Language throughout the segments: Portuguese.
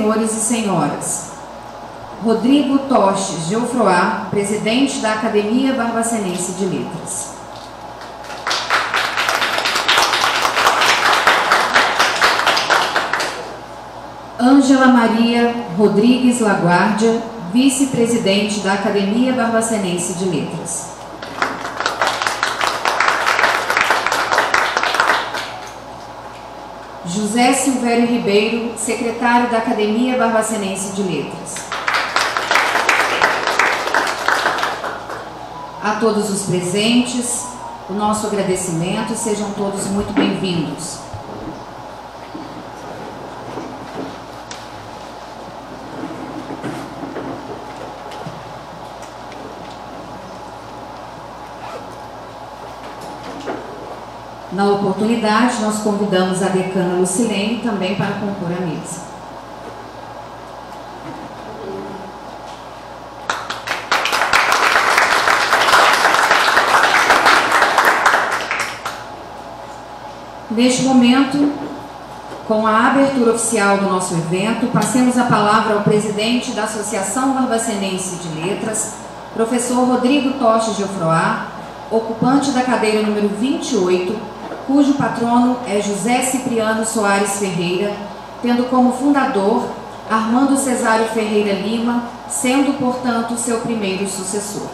senhores e senhoras, Rodrigo Toches Geoffroy, presidente da Academia Barbacenense de Letras. Ângela Maria Rodrigues Laguardia, vice-presidente da Academia Barbacenense de Letras. José Silvério Ribeiro, secretário da Academia Barbacenense de Letras. A todos os presentes, o nosso agradecimento, sejam todos muito bem-vindos. Na oportunidade, nós convidamos a decana Lucilene também para compor a mesa. Neste momento, com a abertura oficial do nosso evento, passemos a palavra ao presidente da Associação Barbacenense de Letras, professor Rodrigo Toches Geoffroy, ocupante da cadeira número 28, cujo patrono é José Cipriano Soares Ferreira, tendo como fundador Armando Cesário Ferreira Lima, sendo, portanto, seu primeiro sucessor.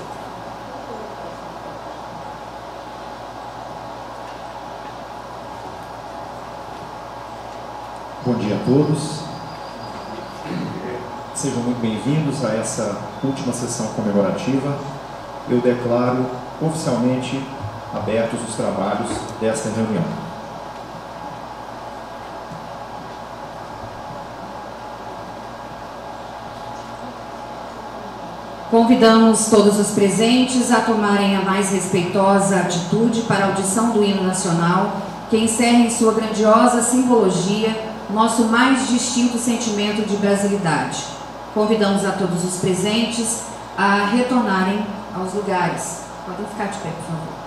Bom dia a todos. Sejam muito bem-vindos a essa última sessão comemorativa. Eu declaro oficialmente abertos os trabalhos desta reunião. Convidamos todos os presentes a tomarem a mais respeitosa atitude para a audição do hino nacional, que encerra em sua grandiosa simbologia nosso mais distinto sentimento de brasilidade. Convidamos a todos os presentes a retornarem aos lugares. Podem ficar de pé, por favor.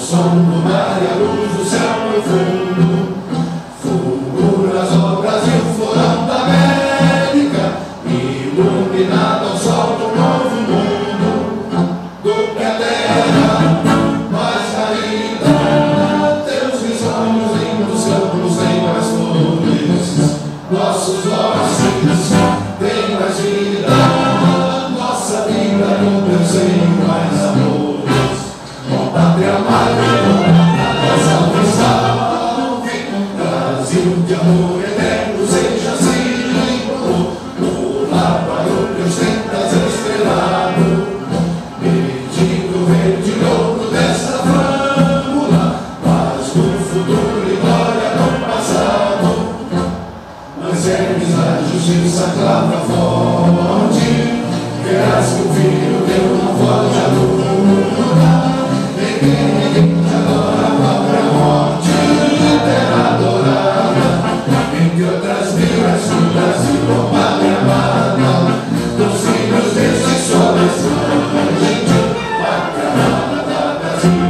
som do mar e a luz do céu profundo. Fulguras ao Brasil, florão da América, iluminado ao sol do novo mundo. Do que a terra mais ainda, teus risonhos lindos campos têm mais flores. Nossos ossos têm mais vida, nossa vida com teu seio mais amores. Ó pátria amada, nossa salve, Brasil de amor eterno, seja assim. O lábaro que ostentas estrelado, pedindo o verde ouro desta flâmula, paz do futuro e glória do passado. Mas ergues a justiça clava forte, verás que o filho teu não foge à luta. Ninguém te adora a própria morte, terra adorada, entre outras vilas do Brasil, ó pátria amada, dos filhos deste sol resplandente, pátria amada, Brasil.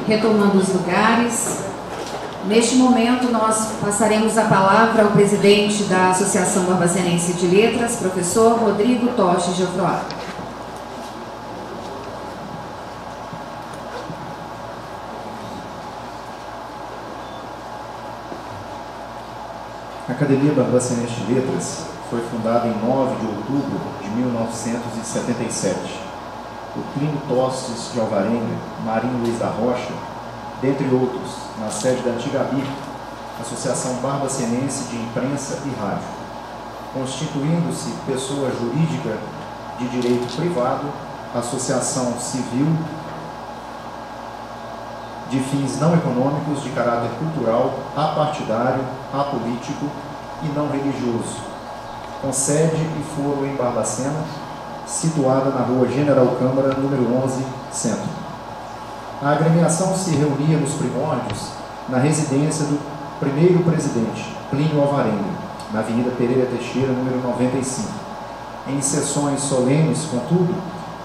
Retomando os lugares, neste momento nós passaremos a palavra ao presidente da Associação Barbacenense de Letras, professor Rodrigo Toche Geoffroy. A Academia Barbacenense de Letras foi fundada em 9 de outubro de 1977. O Plínio Tostes de Alvarenga, Marinho Luiz da Rocha, dentre outros, na sede da antiga ABIR, Associação Barbacenense de Imprensa e Rádio, constituindo-se pessoa jurídica de direito privado, associação civil de fins não econômicos de caráter cultural, apartidário, apolítico e não religioso, com sede e foro em Barbacena, situada na rua General Câmara, número 11, Centro. A agremiação se reunia nos primórdios na residência do primeiro presidente, Plínio Alvarenga, na Avenida Pereira Teixeira, número 95. Em sessões solenes, contudo,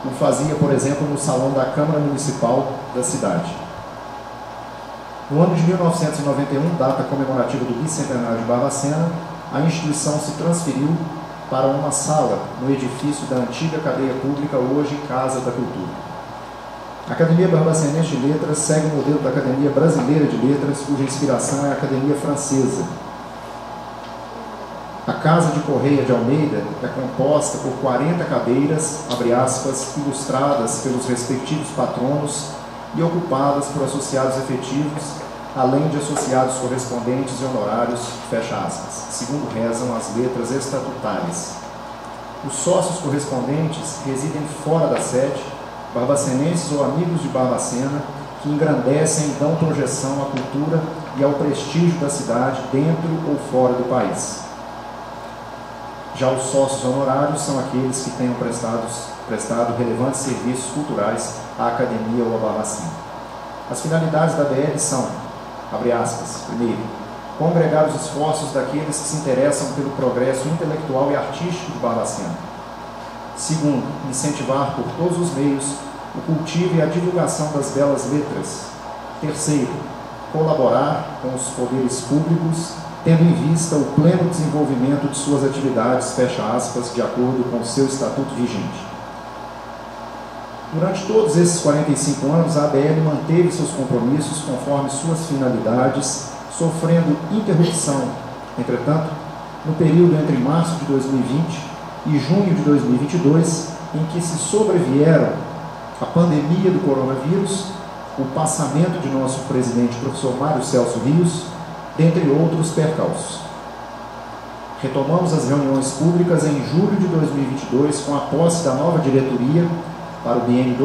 o fazia, por exemplo, no Salão da Câmara Municipal da cidade. No ano de 1991, data comemorativa do bicentenário de Barbacena, a instituição se transferiu para uma sala no edifício da antiga cadeia pública, hoje Casa da Cultura. A Academia Barbacenense de Letras segue o modelo da Academia Brasileira de Letras, cuja inspiração é a Academia Francesa. A Casa de Correia de Almeida é composta por 40 cadeiras, abre aspas, ilustradas pelos respectivos patronos e ocupadas por associados efetivos, além de associados correspondentes e honorários, fecha aspas, segundo rezam as letras estatutárias. Os sócios correspondentes residem fora da sede, barbacenenses ou amigos de Barbacena, que engrandecem e dão projeção à cultura e ao prestígio da cidade dentro ou fora do país. Já os sócios honorários são aqueles que tenham prestado relevantes serviços culturais à Academia ou à Barbacena. As finalidades da BL são, abre aspas, primeiro, congregar os esforços daqueles que se interessam pelo progresso intelectual e artístico de Barbacena. Segundo, incentivar por todos os meios o cultivo e a divulgação das belas letras. Terceiro, colaborar com os poderes públicos, tendo em vista o pleno desenvolvimento de suas atividades, fecha aspas, de acordo com o seu estatuto vigente. Durante todos esses 45 anos, a ABL manteve seus compromissos conforme suas finalidades, sofrendo interrupção, entretanto, no período entre março de 2020 e junho de 2022, em que se sobrevieram a pandemia do coronavírus, o passamento de nosso presidente, professor Mário Celso Rios, dentre outros percalços. Retomamos as reuniões públicas em julho de 2022 com a posse da nova diretoria para o biênio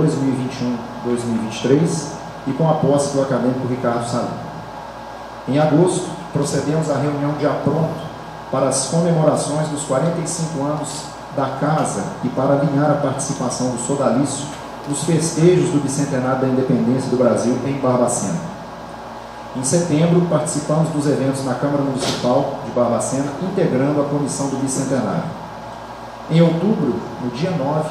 2021-2023 e com a posse do acadêmico Ricardo Salim. Em agosto, procedemos à reunião de apronto para as comemorações dos 45 anos da Casa e para alinhar a participação do sodalício nos festejos do bicentenário da independência do Brasil em Barbacena. Em setembro, participamos dos eventos na Câmara Municipal de Barbacena, integrando a Comissão do Bicentenário. Em outubro, no dia 9,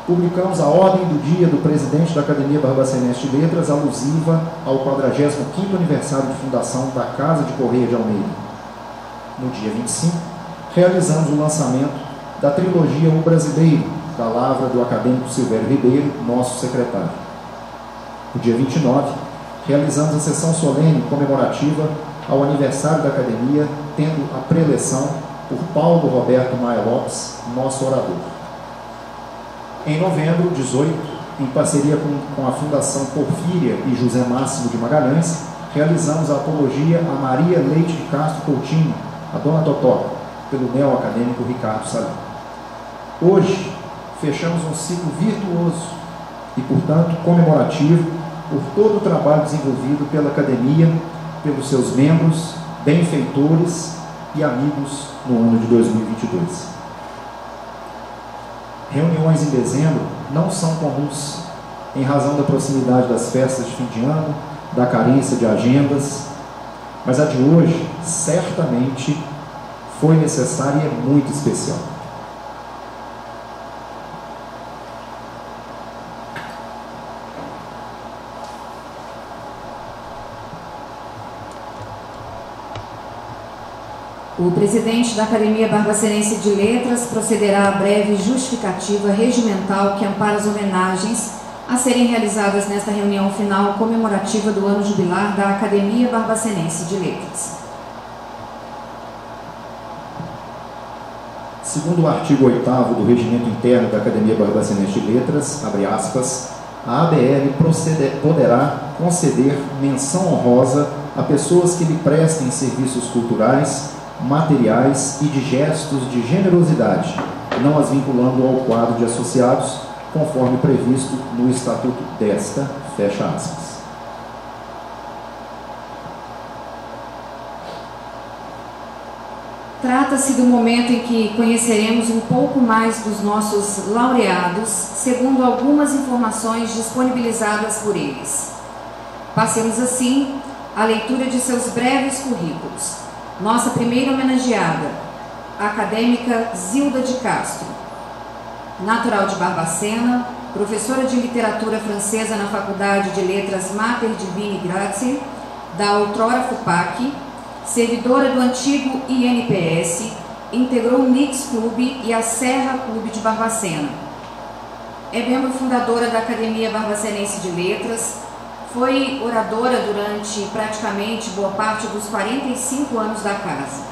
publicamos a ordem do dia do presidente da Academia Barbacenense de Letras, alusiva ao 45º aniversário de fundação da Casa de Correia de Almeida. No dia 25, realizamos o lançamento da trilogia O Brasileiro, da lavra do acadêmico Silvério Ribeiro, nosso secretário. No dia 29, realizamos a sessão solene comemorativa ao aniversário da Academia, tendo a preleção por Paulo Roberto Maia Lopes, nosso orador. Em novembro, 18, em parceria com a Fundação Porfíria e José Máximo de Magalhães, realizamos a apologia a Maria Leite de Castro Coutinho, a Dona Totó, pelo neo-acadêmico Ricardo Salim. Hoje, fechamos um ciclo virtuoso e, portanto, comemorativo por todo o trabalho desenvolvido pela Academia, pelos seus membros, benfeitores e amigos no ano de 2022. Reuniões em dezembro não são comuns, em razão da proximidade das festas de fim de ano, da carência de agendas, mas a de hoje, certamente, foi necessária e é muito especial. O presidente da Academia Barbacenense de Letras procederá à breve justificativa regimental que ampara as homenagens a serem realizadas nesta reunião final comemorativa do ano jubilar da Academia Barbacenense de Letras. Segundo o artigo 8º do Regimento Interno da Academia Barbacenense de Letras, abre aspas, a ABL poderá conceder menção honrosa a pessoas que lhe prestem serviços culturais, materiais e de gestos de generosidade, não as vinculando ao quadro de associados, conforme previsto no Estatuto desta, fecha aspas. Trata-se do momento em que conheceremos um pouco mais dos nossos laureados, segundo algumas informações disponibilizadas por eles. Passemos assim à leitura de seus breves currículos. Nossa primeira homenageada, a acadêmica Zilda de Castro, natural de Barbacena, professora de literatura francesa na Faculdade de Letras Mater Divine Grazie, da outrora FUPAC, servidora do antigo INPS, integrou o Nix Clube e a Serra Clube de Barbacena. É membro fundadora da Academia Barbacenense de Letras, foi oradora durante praticamente boa parte dos 45 anos da casa.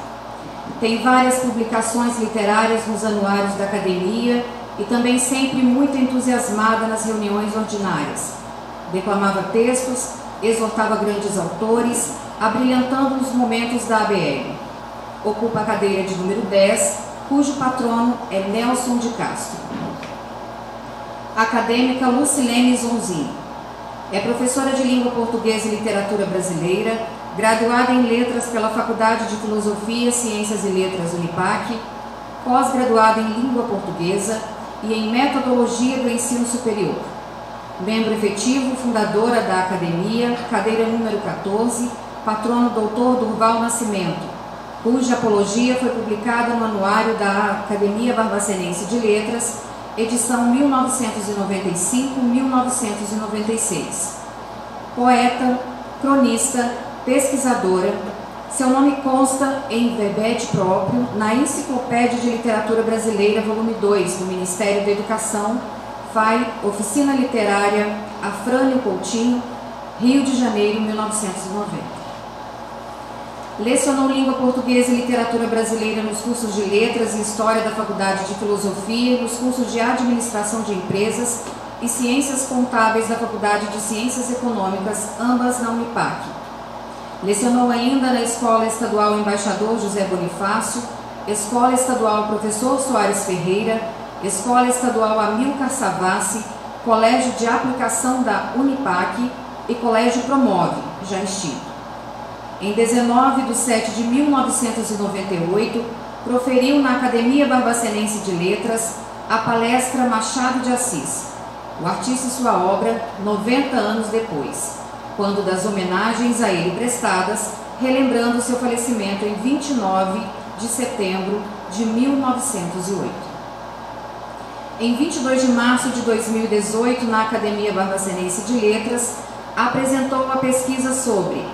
Tem várias publicações literárias nos anuários da Academia e também sempre muito entusiasmada nas reuniões ordinárias. Declamava textos, exortava grandes autores, abrilhantando os momentos da ABL. Ocupa a cadeira de número 10, cujo patrono é Nelson de Castro. Acadêmica Lucilene Zonzin. É professora de Língua Portuguesa e Literatura Brasileira, graduada em Letras pela Faculdade de Filosofia, Ciências e Letras Unipac, pós-graduada em Língua Portuguesa e em Metodologia do Ensino Superior. Membro efetivo, fundadora da Academia, cadeira número 14, patrono Dr. Durval Nascimento, cuja apologia foi publicada no Anuário da Academia Barbacenense de Letras, edição 1995-1996. Poeta, cronista, pesquisadora, seu nome consta em verbete próprio na Enciclopédia de Literatura Brasileira, volume 2, do Ministério da Educação, FAI, Oficina Literária, Afrânio Coutinho, Rio de Janeiro, 1990. Lecionou Língua Portuguesa e Literatura Brasileira nos cursos de Letras e História da Faculdade de Filosofia e nos cursos de Administração de Empresas e Ciências Contábeis da Faculdade de Ciências Econômicas, ambas na Unipac. Lecionou ainda na Escola Estadual Embaixador José Bonifácio, Escola Estadual Professor Soares Ferreira, Escola Estadual Amilcar Savassi, Colégio de Aplicação da Unipac e Colégio Promove, já extinto. Em 19 de 7 de 1998, proferiu na Academia Barbacenense de Letras a palestra Machado de Assis, o artista e sua obra 90 anos depois, quando das homenagens a ele prestadas, relembrando seu falecimento em 29 de setembro de 1908. Em 22 de março de 2018, na Academia Barbacenense de Letras, apresentou uma pesquisa sobre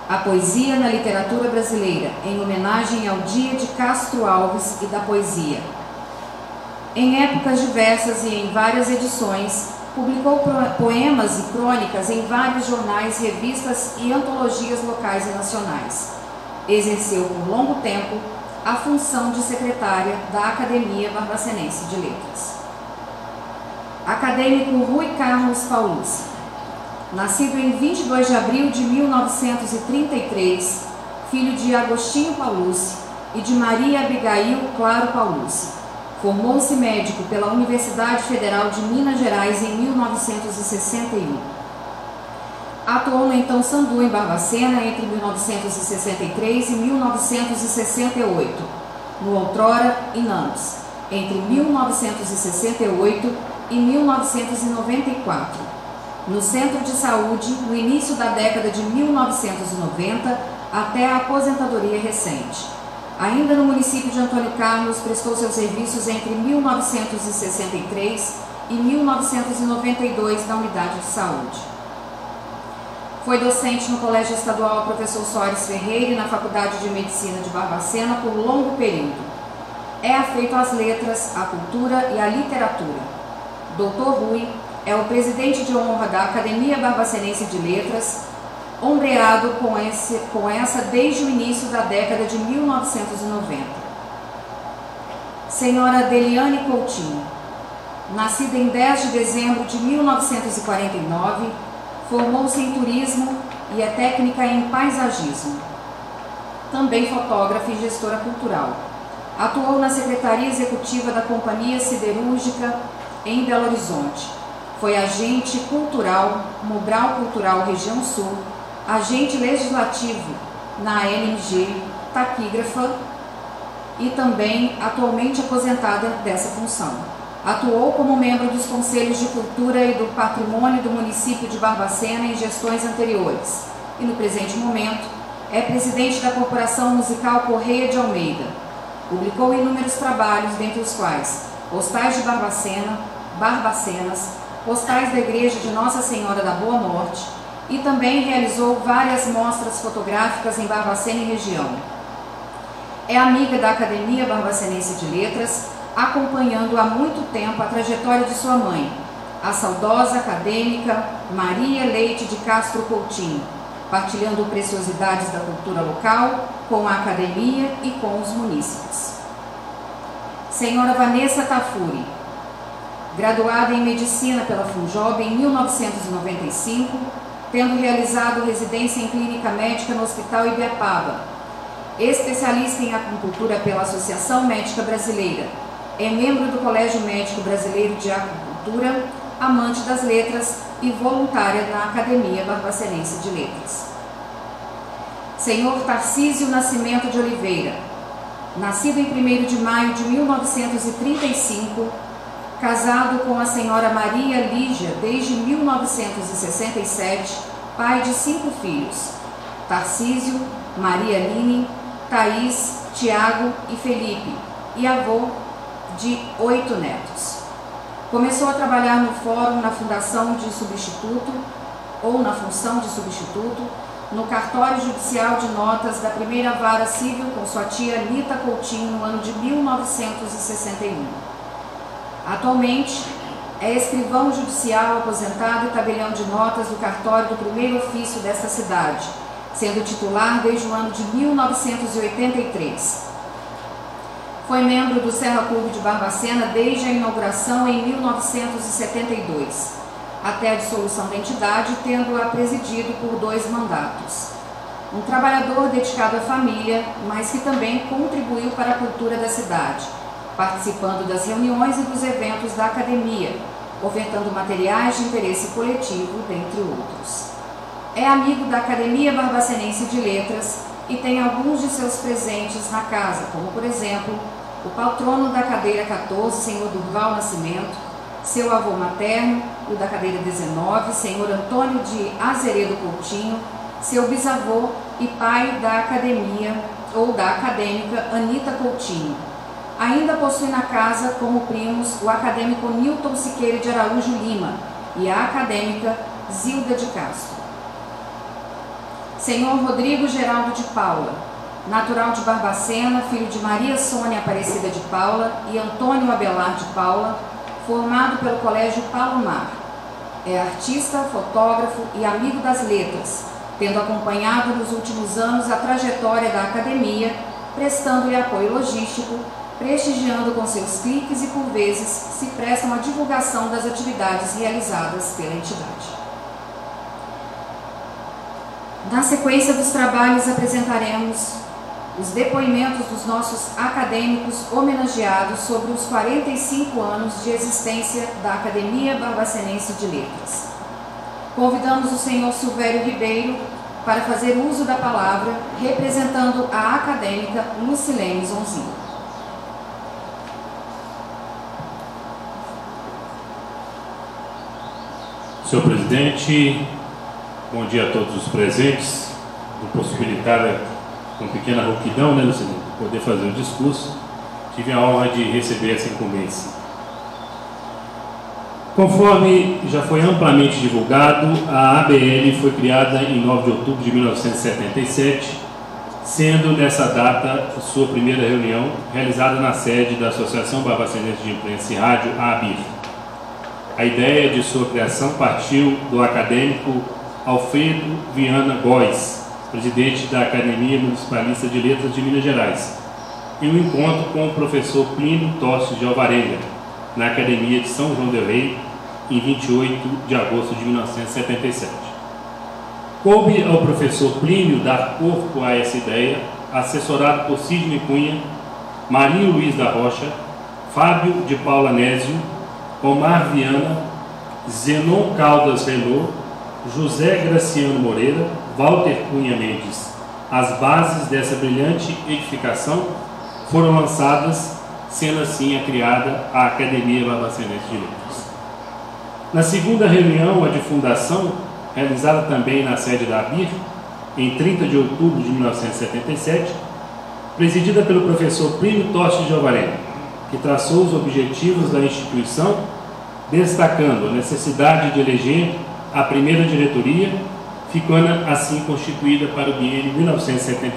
a poesia na literatura brasileira, em homenagem ao Dia de Castro Alves e da Poesia. Em épocas diversas e em várias edições, publicou poemas e crônicas em vários jornais, revistas e antologias locais e nacionais. Exerceu por longo tempo a função de secretária da Academia Barbacenense de Letras. Acadêmico Rui Carlos Paulucci. Nascido em 22 de abril de 1933, filho de Agostinho Paulucci e de Maria Abigail Claro Paulucci. Formou-se médico pela Universidade Federal de Minas Gerais em 1961. Atuou no então Sandu, em Barbacena, entre 1963 e 1968, no outrora Inanos, entre 1968 e 1994. No Centro de Saúde, no início da década de 1990, até a aposentadoria recente. Ainda no município de Antônio Carlos, prestou seus serviços entre 1963 e 1992 na unidade de saúde. Foi docente no Colégio Estadual Professor Soares Ferreira e na Faculdade de Medicina de Barbacena por longo período. É afeito às letras, à cultura e à literatura. Dr. Rui é o presidente de honra da Academia Barbacenense de Letras, ombreado com essa desde o início da década de 1990. Senhora Deliane Coutinho. Nascida em 10 de dezembro de 1949, formou-se em turismo e é técnica em paisagismo. Também fotógrafa e gestora cultural. Atuou na Secretaria Executiva da Companhia Siderúrgica em Belo Horizonte. Foi agente cultural, Mobral Cultural Região Sul, agente legislativo na ANMG, taquígrafa e também atualmente aposentada dessa função. Atuou como membro dos Conselhos de Cultura e do Patrimônio do município de Barbacena em gestões anteriores e, no presente momento, é presidente da Corporação Musical Correia de Almeida. Publicou inúmeros trabalhos, dentre os quais Postais de Barbacena, Barbacenas, Postais da Igreja de Nossa Senhora da Boa Morte e também realizou várias mostras fotográficas em Barbacena e região. É amiga da Academia Barbacenense de Letras, acompanhando há muito tempo a trajetória de sua mãe, a saudosa acadêmica Maria Leite de Castro Coutinho, partilhando preciosidades da cultura local com a Academia e com os munícipes. Senhora Vanessa Tafuri. Graduada em Medicina pela FUNJOB em 1995, tendo realizado residência em Clínica Médica no Hospital Ibiapaba. Especialista em acupuntura pela Associação Médica Brasileira. É membro do Colégio Médico Brasileiro de Acupuntura, amante das letras e voluntária na Academia Barbacenense de Letras. Senhor Tarcísio Nascimento de Oliveira. Nascido em 1º de maio de 1935, casado com a senhora Maria Lígia desde 1967, pai de 5 filhos, Tarcísio, Maria Aline, Thaís, Tiago e Felipe, e avô de 8 netos. Começou a trabalhar no Fórum na função de substituto, no cartório judicial de notas da primeira vara civil com sua tia Anita Coutinho no ano de 1961. Atualmente, é escrivão judicial aposentado e tabelião de notas do cartório do primeiro ofício desta cidade, sendo titular desde o ano de 1983. Foi membro do Serra Clube de Barbacena desde a inauguração em 1972, até a dissolução da entidade, tendo-a presidido por 2 mandatos. Um trabalhador dedicado à família, mas que também contribuiu para a cultura da cidade, participando das reuniões e dos eventos da academia, ofertando materiais de interesse coletivo, dentre outros. É amigo da Academia Barbacenense de Letras e tem alguns de seus presentes na casa, como, por exemplo, o patrono da cadeira 14, senhor Durval Nascimento, seu avô materno, e o da cadeira 19, senhor Antônio de Azeredo Coutinho, seu bisavô e pai da academia ou da acadêmica Anita Coutinho. Ainda possui na casa como primos o acadêmico Newton Siqueira de Araújo Lima e a acadêmica Zilda de Castro. Senhor Rodrigo Geraldo de Paula, natural de Barbacena, filho de Maria Sônia Aparecida de Paula e Antônio Abelar de Paula, formado pelo Colégio Palomar. É artista, fotógrafo e amigo das letras, tendo acompanhado nos últimos anos a trajetória da academia, prestando-lhe apoio logístico, prestigiando com seus cliques e, por vezes, se prestam à divulgação das atividades realizadas pela entidade. Na sequência dos trabalhos, apresentaremos os depoimentos dos nossos acadêmicos homenageados sobre os 45 anos de existência da Academia Barbacenense de Letras. Convidamos o senhor Silvério Ribeiro para fazer uso da palavra, representando a acadêmica Lucilene Zonzinho. Senhor presidente, bom dia a todos os presentes. Me possibilitar, com pequena rouquidão, né, Lucilene, poder fazer o discurso. Tive a honra de receber essa incumbência. Conforme já foi amplamente divulgado, a ABL foi criada em 9 de outubro de 1977, sendo nessa data sua primeira reunião realizada na sede da Associação Barbacenense de Imprensa e Rádio, a ABIR. A ideia de sua criação partiu do acadêmico Alfredo Viana Góes, presidente da Academia Municipalista de Letras de Minas Gerais, e um encontro com o professor Plínio Tócio de Alvarenga, na Academia de São João del Rei, em 28 de agosto de 1977. Coube ao professor Plínio dar corpo a essa ideia, assessorado por Sidney Cunha, Marinho Luiz da Rocha, Fábio de Paula Nésio, Omar Viana, Zenon Caldas Renault, José Graciano Moreira, Walter Cunha Mendes. As bases dessa brilhante edificação foram lançadas, sendo assim a criada a Academia Barbacenense de Letras. Na segunda reunião, a de fundação, realizada também na sede da ABIR, em 30 de outubro de 1977, presidida pelo professor Plínio Tócio de Alvarenga, que traçou os objetivos da instituição, destacando a necessidade de eleger a primeira diretoria, ficando assim constituída para o biênio 1977